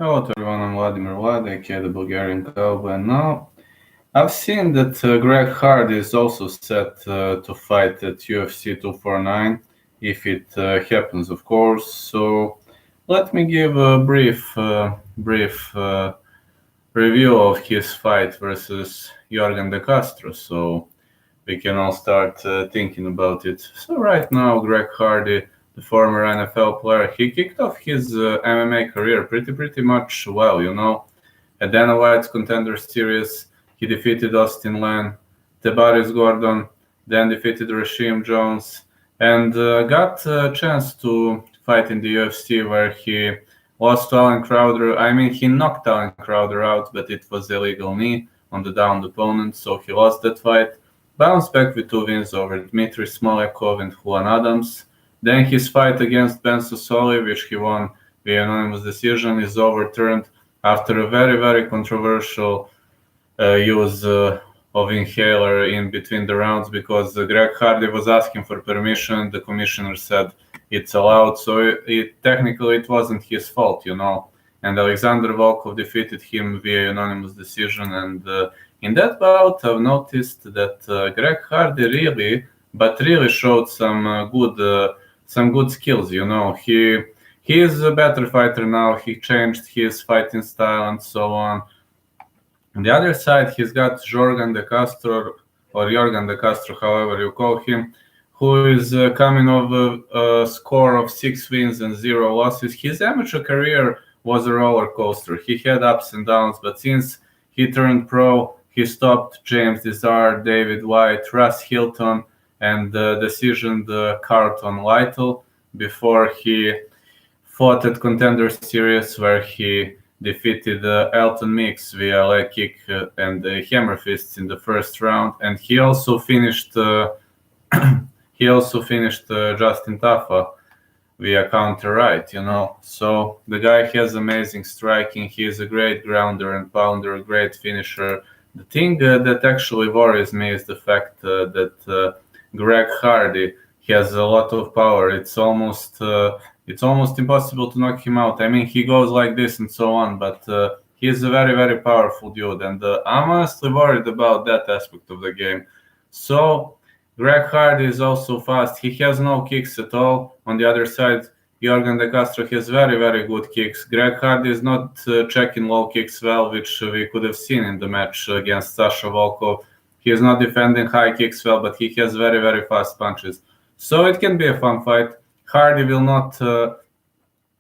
Hello to everyone, I'm Vladimir Vlad, aka the Bulgarian Cowboy, and now I've seen that Greg Hardy is also set to fight at UFC 249, if it happens, of course. So let me give a brief review of his fight versus Yorgan De Castro, so we can all start thinking about it. So right now, Greg Hardy, the former NFL player, he kicked off his MMA career pretty much well, you know. At Dana White's Contender Series, he defeated Austin Lane, Tavares Gordon, then defeated Rasheem Jones, and got a chance to fight in the UFC where he lost to Alan Crowder. I mean, he knocked Alan Crowder out, but it was illegal knee on the downed opponent, so he lost that fight. Bounced back with 2 wins over Dmitry Smolyakov and Juan Adams. Then his fight against Ben Sosoli, which he won via unanimous decision, is overturned after a very controversial use of inhaler in between the rounds because Greg Hardy was asking for permission. The commissioner said it's allowed, so technically it wasn't his fault, you know. And Alexander Volkov defeated him via unanimous decision. And in that bout, I've noticed that Greg Hardy really showed some good skills. You know, he is a better fighter now. He changed his fighting style and so on. On the other side, he's got Yorgan De Castro, or Yorgan De Castro, however you call him, who is coming off a score of 6 wins and 0 losses. His amateur career was a roller coaster. He had ups and downs, but since he turned pro, he stopped James Desire, David White, Russ Hilton, and decisioned Carlton Lytle before he fought at Contender Series where he defeated Elton Mix via leg kick and hammer fists in the first round, and he also finished Justin Tafa via counter right, you know. So the guy has amazing striking. He is a great grounder and pounder, a great finisher. The thing that actually worries me is the fact that Greg Hardy has a lot of power. It's almost impossible to knock him out. I mean, he goes like this and so on, but he's a very powerful dude, and I'm honestly worried about that aspect of the game. So Greg Hardy is also fast. He has no kicks at all. On the other side, Yorgan De Castro has very good kicks. Greg Hardy is not checking low kicks well, which we could have seen in the match against Sasha Volkov. He is not defending high kicks well, but he has very fast punches. So it can be a fun fight. Hardy will not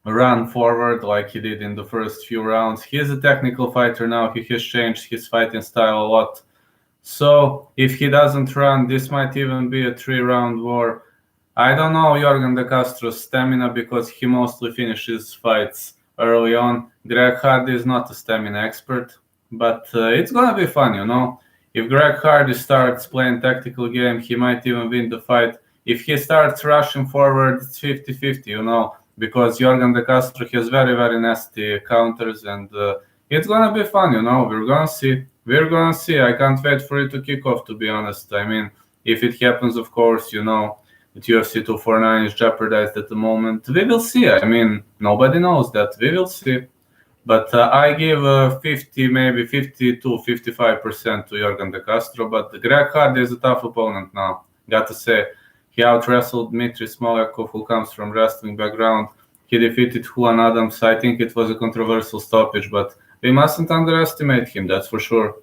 run forward like he did in the first few rounds. He is a technical fighter now. He has changed his fighting style a lot. So if he doesn't run, this might even be a 3-round war. I don't know Yorgan De Castro's stamina because he mostly finishes fights early on. Greg Hardy is not a stamina expert, but it's gonna be fun, you know. If Greg Hardy starts playing tactical game, he might even win the fight. If he starts rushing forward, it's 50-50, you know, because Yorgan De Castro has very nasty counters, and it's gonna be fun, you know. We're gonna see. I can't wait for it to kick off, to be honest. I mean, if it happens, of course, you know, that UFC 249 is jeopardized at the moment. We will see. I mean, nobody knows that. We will see. But I give 50, maybe 52, 55% to Yorgan De Castro. But Greg Hardy is a tough opponent now. Got to say, he out-wrestled Dmitry Smolyakov, who comes from wrestling background. He defeated Juan Adams. I think it was a controversial stoppage, but we mustn't underestimate him, that's for sure.